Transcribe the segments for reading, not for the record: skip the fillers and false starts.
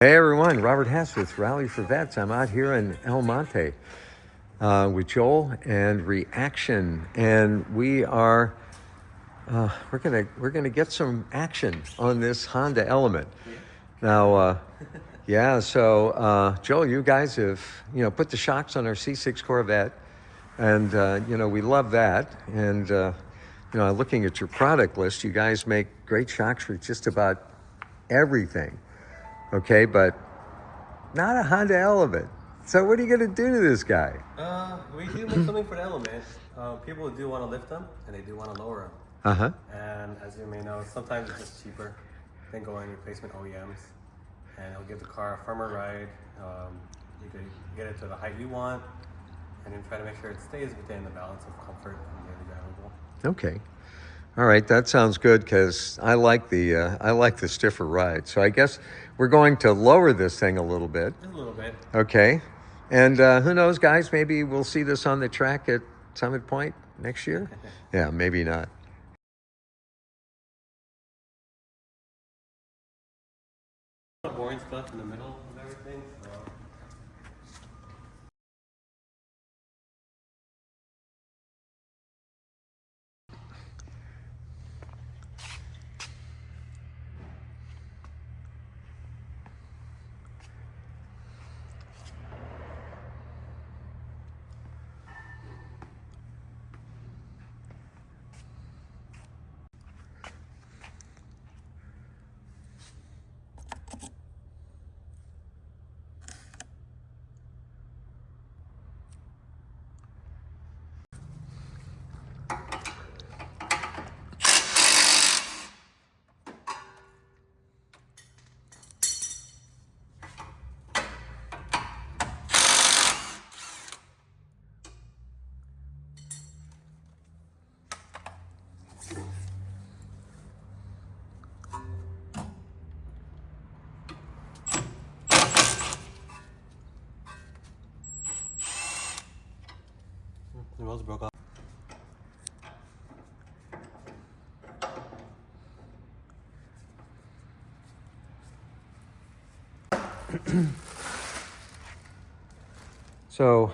Hey everyone, Robert Hess with Rally for Vets. I'm out here in El Monte with Joel and Reaction, and we're gonna get some action on this Honda Element. Now, Joel, you guys have put the shocks on our C6 Corvette, and we love that. And looking at your product list, you guys make great shocks for just about everything. Okay, but not a Honda Element. So what are you going to do to this guy? We do make something for the Element. People do want to lift them, and they do want to lower them. Uh-huh. And as you may know, sometimes it's just cheaper than going replacement OEMs. And it'll give the car a firmer ride. You can get it to the height you want, and then try to make sure it stays within the balance of comfort and daily drivable. Okay. All right, that sounds good because I like the stiffer ride. So I guess we're going to lower this thing a little bit. Just a little bit. Okay. And who knows, guys? Maybe we'll see this on the track at Summit Point next year. Yeah, maybe not. Boring stuff in the middle of everything. So. The wheels broke off. So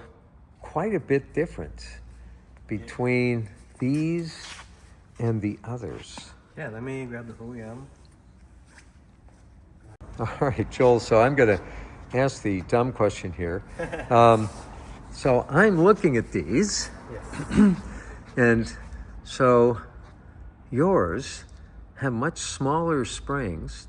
quite a bit different between these and the others. Yeah, let me grab the OEM. All right, Joel, so I'm going to ask the dumb question here. So I'm looking at these, Yes. and so yours have much smaller springs,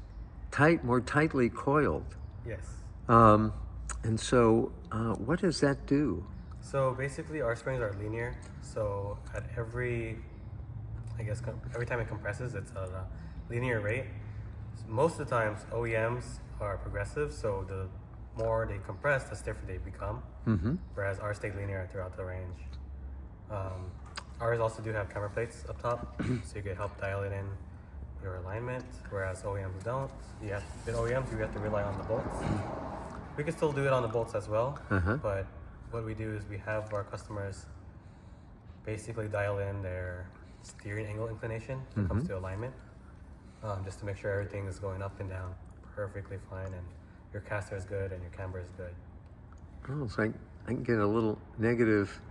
more tightly coiled. Yes. And so what does that do? So basically our springs are linear. So at every time it compresses, it's at a linear rate. Most of the times OEMs are progressive, so the more they compress, the stiffer they become. Mm-hmm. Whereas ours stay linear throughout the range. Ours also do have camber plates up top, so you can help dial it in your alignment, whereas OEMs don't. With OEMs, you have to rely on the bolts. We can still do it on the bolts as well, but what we do is we have our customers basically dial in their steering angle inclination when it comes to alignment, just to make sure everything is going up and down perfectly fine, and your caster is good and your camber is good. Oh, so I can get a little negative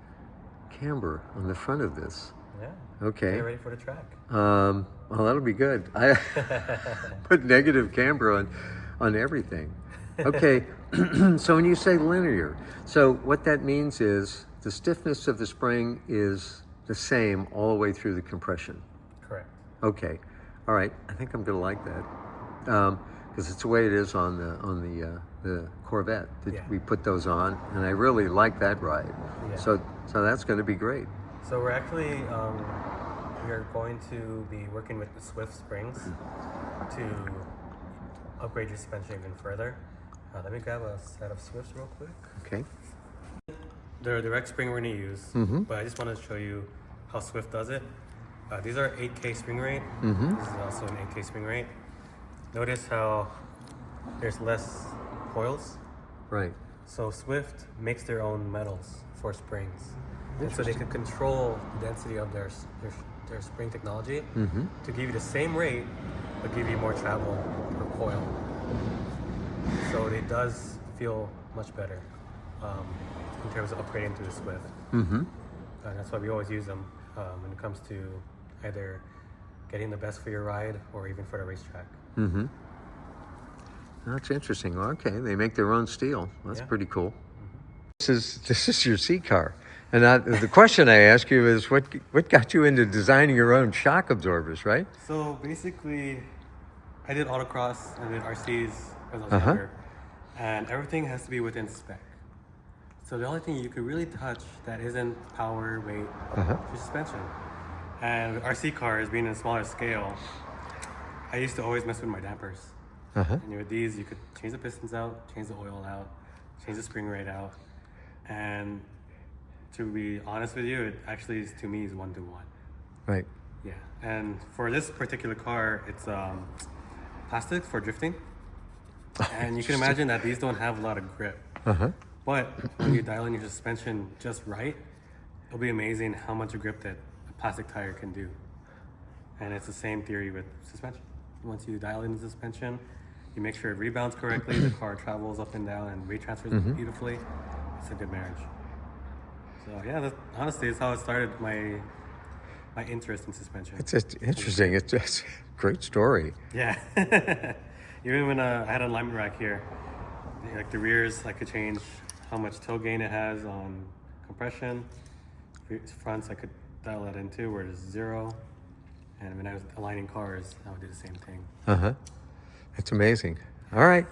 camber on the front of this. Yeah. Okay. Get ready for the track. Well, that'll be good. I put negative camber on everything. Okay. So when you say linear, so what that means is the stiffness of the spring is the same all the way through the compression. Correct. Okay. All right. I think I'm going to like that. Because it's the way it is on the Corvette that we put those on, and I really like that ride. Yeah. So that's going to be great. So we're actually we are going to be working with the Swift springs to upgrade your suspension even further. Let me grab a set of Swifts real quick. Okay. They're a direct spring we're going to use, but I just wanted to show you how Swift does it. These are 8K spring rate. This is also an 8K spring rate. Notice how there's less coils. Right. So Swift makes their own metals for springs. And so they can control the density of their spring technology to give you the same rate, but give you more travel per coil. so it does feel much better in terms of upgrading to the Swift. And that's why we always use them when it comes to either getting the best for your ride or even for the racetrack. That's interesting. Okay, they make their own steel. That's Yeah. pretty cool. This is your C car, and the question I ask you is what got you into designing your own shock absorbers, right? So basically, I did autocross and did RCs as I was Uh-huh. younger, and everything has to be within spec. So the only thing you could really touch that isn't power, weight, is suspension. And with RC cars being in a smaller scale, I used to always mess with my dampers. And with these, you could change the pistons out, change the oil out, change the spring rate out. And to be honest with you, it actually is, to me, is 1-to-1. Right. Yeah. And for this particular car, it's plastic for drifting. And you can imagine that these don't have a lot of grip. But when you dial in your suspension just right, it'll be amazing how much grip that a plastic tire can do. And it's the same theory with suspension. Once you dial in the suspension, you make sure it rebounds correctly, the car travels up and down and weight transfers beautifully. It's a good marriage. So yeah, honestly, it's how it started my interest in suspension. It's interesting. It's just a great story. Yeah. Even when I had an alignment rack here, like the rears, I could change how much toe gain it has on compression. Fronts, I could dial that into where it's 0. And when I was aligning cars, I would do the same thing. It's amazing. All right,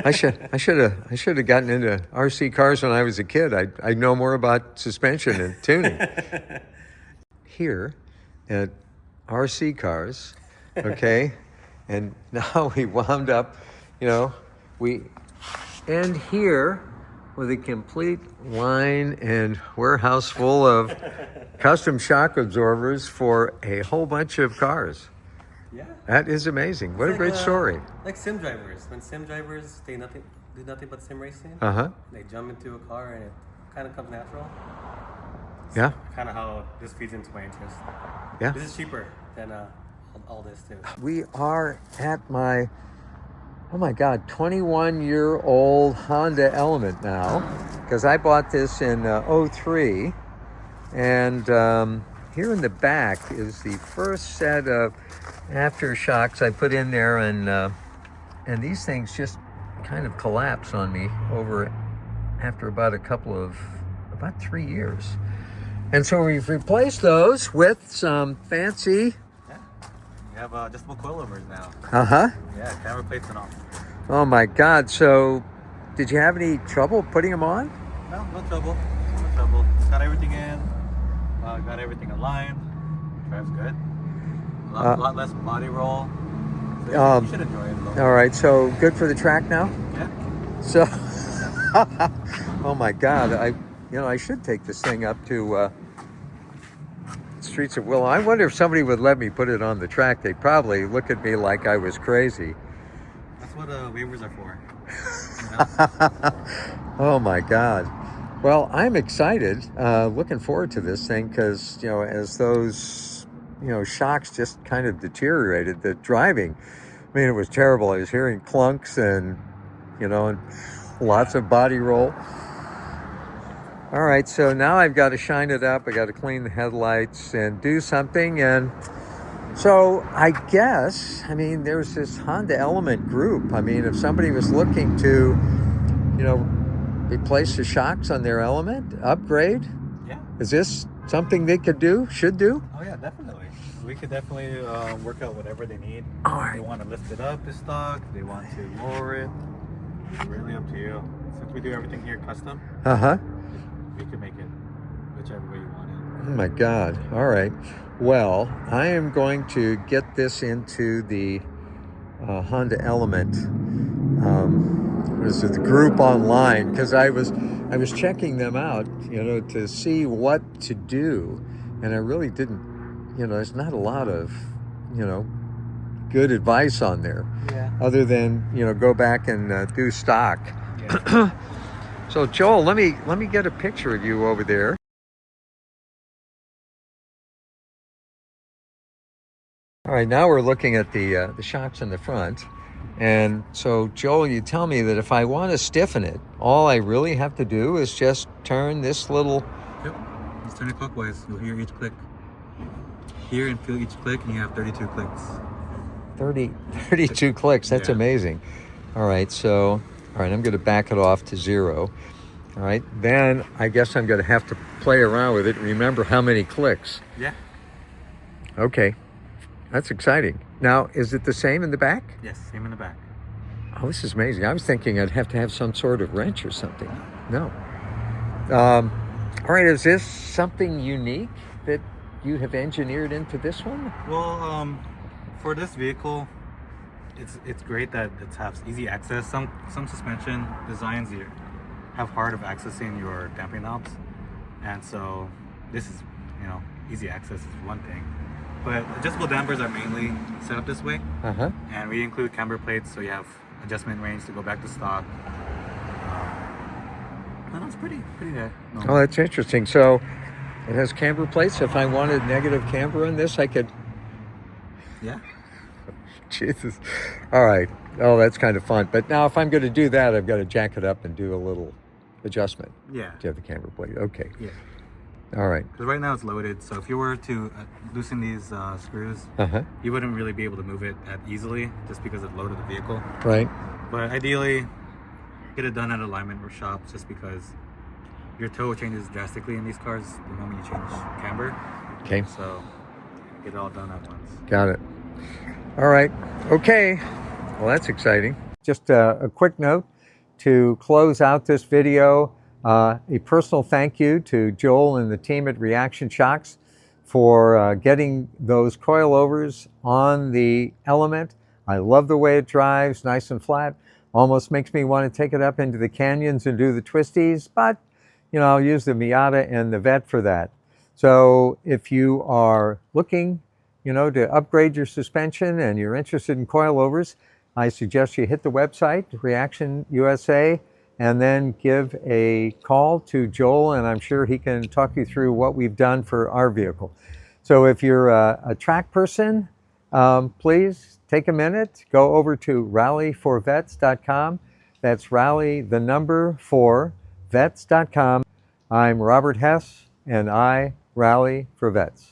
I should have gotten into RC cars when I was a kid. I know more about suspension and tuning. Here at RC cars, okay, and now we wound up, we end here with a complete line and warehouse full of custom shock absorbers for a whole bunch of cars. Yeah. That is amazing. What a great story. Like sim drivers. When sim drivers do nothing but sim racing, they jump into a car and it kind of comes natural. Yeah. Kind of how this feeds into my interest. Yeah. This is cheaper than all this too. We are at my, oh my God, 21-year-old Honda Element now, because I bought this in 03, and here in the back is the first set of aftershocks I put in there, and these things just kind of collapse on me after about 3 years. And so we've replaced those with some fancy. Yeah. You have adjustable coilovers now. Yeah, camera plates and all. Oh my God. So did you have any trouble putting them on? No, no trouble. No trouble. Got everything in. Got everything aligned. Drives good. A lot less body roll. So you should enjoy it though. All right. So good for the track now? Yeah. So, oh my God. I should take this thing up to Streets of Willow. I wonder if somebody would let me put it on the track. They'd probably look at me like I was crazy. That's what waivers are for. Oh my God. Well, I'm excited, looking forward to this thing because, as those, shocks just kind of deteriorated, the driving, I mean, it was terrible. I was hearing clunks and, and lots of body roll. All right, so now I've got to shine it up. I got to clean the headlights and do something. And so I guess, there's this Honda Element group. If somebody was looking to, replace the shocks on their Element, upgrade. Yeah. Is this something they should do? Oh yeah, definitely. We could definitely work out whatever they need. All right. They want to lift it up to stock. They want to lower it. It's really up to you. Since we do everything here custom, we can make it whichever way you want it. Oh my God. All right. Well, I am going to get this into the Honda Element. What is it? The group online, because I was checking them out, to see what to do, and I really didn't. There's not a lot of, good advice on there. Yeah. Other than go back and do stock. Yeah. So Joel, let me get a picture of you over there. All right, now we're looking at the shocks in the front, And so, Joel, you tell me that if I want to stiffen it, all I really have to do is just turn this little... Yep. Just turn it clockwise. You'll hear each click. Hear and feel each click, and you have 32 clicks. 32 clicks. That's Yeah. amazing. All right, so, all right, I'm going to back it off to 0. All right, then I guess I'm going to have to play around with it and remember how many clicks. Yeah. Okay, that's exciting. Now, is it the same in the back? Yes, same in the back. Oh, this is amazing. I was thinking I'd have to have some sort of wrench or something. No. All right, is this something unique that you have engineered into this one? Well, for this vehicle, it's great that it has easy access. Some suspension designs here have hard of accessing your damping knobs, and so this is, easy access is one thing. But adjustable dampers are mainly set up this way, and we include camber plates, so you have adjustment range to go back to stock. And that's pretty good. Oh, that's interesting. So it has camber plates. If I wanted negative camber on this, I could... Yeah. Jesus. All right. Oh, that's kind of fun. But now if I'm going to do that, I've got to jack it up and do a little adjustment. Yeah. To have the camber plate. Okay. Yeah. All right. Because right now it's loaded, so if you were to loosen these screws, you wouldn't really be able to move it that easily just because it loaded the vehicle. Right. But ideally, get it done at alignment or shops, just because your toe changes drastically in these cars the moment you change camber. Okay. So get it all done at once. Got it. All right. Okay. Well, that's exciting. Just a quick note to close out this video. A personal thank you to Joel and the team at Riaction Shocks for getting those coilovers on the Element. I love the way it drives, nice and flat. Almost makes me want to take it up into the canyons and do the twisties, but I'll use the Miata and the Vette for that. So if you are looking, to upgrade your suspension and you're interested in coilovers, I suggest you hit the website, Riaction USA, and then give a call to Joel, and I'm sure he can talk you through what we've done for our vehicle. So if you're a track person, please take a minute, go over to rallyforvets.com. That's rally, the number 4, vets.com. I'm Robert Hess, and I rally for vets.